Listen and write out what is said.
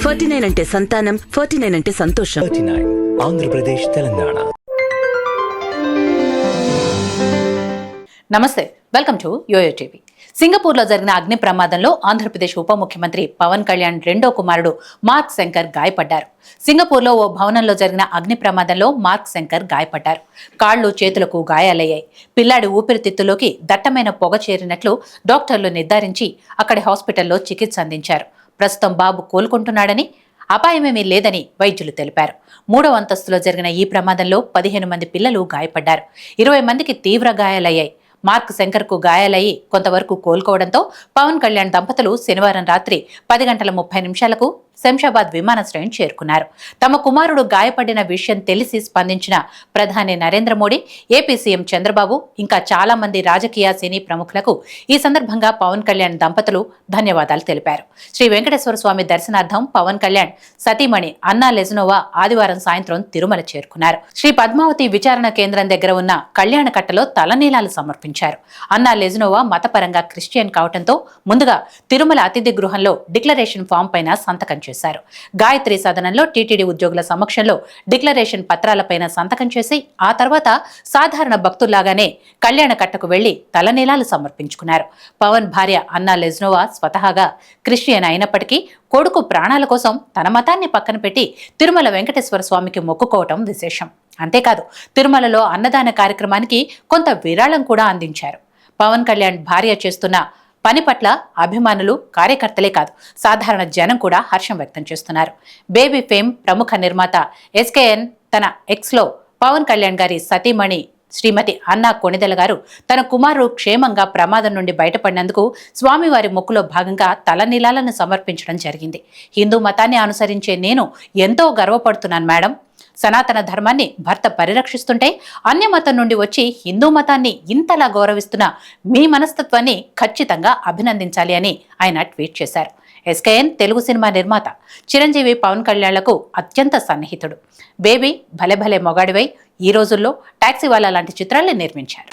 49 అంటే సంతానం, 49 అంటే సంతోషం. 39 ఆంధ్రప్రదేశ్, తెలంగాణ. నమస్తే, వెల్కమ్ టు యోయో టీవీ. సింగపూర్లో జరిగిన అగ్ని ప్రమాదంలో ఆంధ్రప్రదేశ్ ఉప ముఖ్యమంత్రి పవన్ కళ్యాణ్ రెండో కుమారుడు మార్క్ శంకర్ గాయపడ్డారు. సింగపూర్లో ఓ భవనంలో జరిగిన అగ్ని ప్రమాదంలో మార్క్ శంకర్ గాయపడ్డారు. కాళ్లు, చేతులకు గాయాలయ్యాయి. పిల్లాడి ఊపిరితిత్తులోకి దట్టమైన పొగ చేరినట్లు డాక్టర్లు నిర్ధారించి అక్కడి హాస్పిటల్లో చికిత్స అందించారు. ప్రస్తుతం బాబు కోలుకుంటున్నాడని, అపాయమేమీ లేదని వైద్యులు తెలిపారు. 3వ అంతస్తులో జరిగిన ఈ ప్రమాదంలో 15 మంది పిల్లలు గాయపడ్డారు. 20 మందికి తీవ్ర గాయాలయ్యాయి. మార్క్ శంకర్కు గాయాలయ్యి కొంతవరకు కోలుకోవడంతో పవన్ కళ్యాణ్ దంపతులు శనివారం రాత్రి 10:30 శంషాబాద్ విమానాశ్రయం చేరుకున్నారు. తమ కుమారుడు గాయపడిన విషయం తెలిసి స్పందించిన ప్రధాని నరేంద్ర మోడీ, ఏపీ సీఎం చంద్రబాబు ఇంకా చాలా మంది రాజకీయ సినీ ప్రముఖులకు ఈ సందర్భంగా పవన్ కళ్యాణ్ దంపతులు ధన్యవాదాలు తెలిపారు. శ్రీ వెంకటేశ్వర స్వామి దర్శనార్థం పవన్ కళ్యాణ్ సతీమణి అన్నా లెజ్నోవా ఆదివారం సాయంత్రం తిరుమల చేరుకున్నారు. శ్రీ పద్మావతి విచారణ కేంద్రం దగ్గర ఉన్న కళ్యాణ కట్టలో తలనీలాలు సమర్పించారు. అన్నా లెజ్నోవా మతపరంగా క్రిస్టియన్ కావడంతో ముందుగా తిరుమల అతిథి గృహంలో డిక్లరేషన్ ఫామ్ పైన సంతకం చేశారు. గాయత్రి సదనంలో టీటీడీ ఉద్యోగుల సమక్షంలో డిక్లరేషన్ పత్రాలపైన సంతకం చేసి ఆ తర్వాత సాధారణ భక్తుల్లాగానే కళ్యాణ కట్టకు వెళ్లి తలనీలాలు సమర్పించుకున్నారు. పవన్ భార్య అన్నా లెజ్నోవా స్వతహాగా క్రిస్టియన్ అయినప్పటికీ కొడుకు ప్రాణాల కోసం తన మతాన్ని పక్కన పెట్టి తిరుమల వెంకటేశ్వర స్వామికి మొక్కుకోవటం విశేషం. అంతేకాదు, తిరుమలలో అన్నదాన కార్యక్రమానికి కొంత విరాళం కూడా అందించారు. పవన్ కళ్యాణ్ భార్య చేస్తున్న పని పట్ల అభిమానులు, కార్యకర్తలే కాదు, సాధారణ జనం కూడా హర్షం వ్యక్తం చేస్తున్నారు. బేబీ ఫేమ్ ప్రముఖ నిర్మాత ఎస్కేఎన్ తన ఎక్స్లో పవన్ కళ్యాణ్ గారి సతీమణి శ్రీమతి అన్నా కొణిదెల గారు తన కుమారుడు క్షేమంగా ప్రమాదం నుండి బయటపడినందుకు స్వామివారి మొక్కులో భాగంగా తలనీలాలను సమర్పించడం జరిగింది. హిందూ మతాన్ని అనుసరించే నేను ఎంతో గర్వపడుతున్నాను మేడం. సనాతన ధర్మాన్ని భర్త పరిరక్షిస్తుంటే అన్య మతం నుండి వచ్చి హిందూ మతాన్ని ఇంతలా గౌరవిస్తున్న మీ మనస్తత్వాన్ని ఖచ్చితంగా అభినందించాలి అని ఆయన ట్వీట్ చేశారు. ఎస్కేఎన్ తెలుగు సినిమా నిర్మాత. చిరంజీవి, పవన్ కళ్యాణ్లకు అత్యంత సన్నిహితుడు. బేబీ, భలే భలే మొగాడివై, ఈ రోజుల్లో టాక్సీ వాలా లాంటి చిత్రాల్ని నిర్మించారు.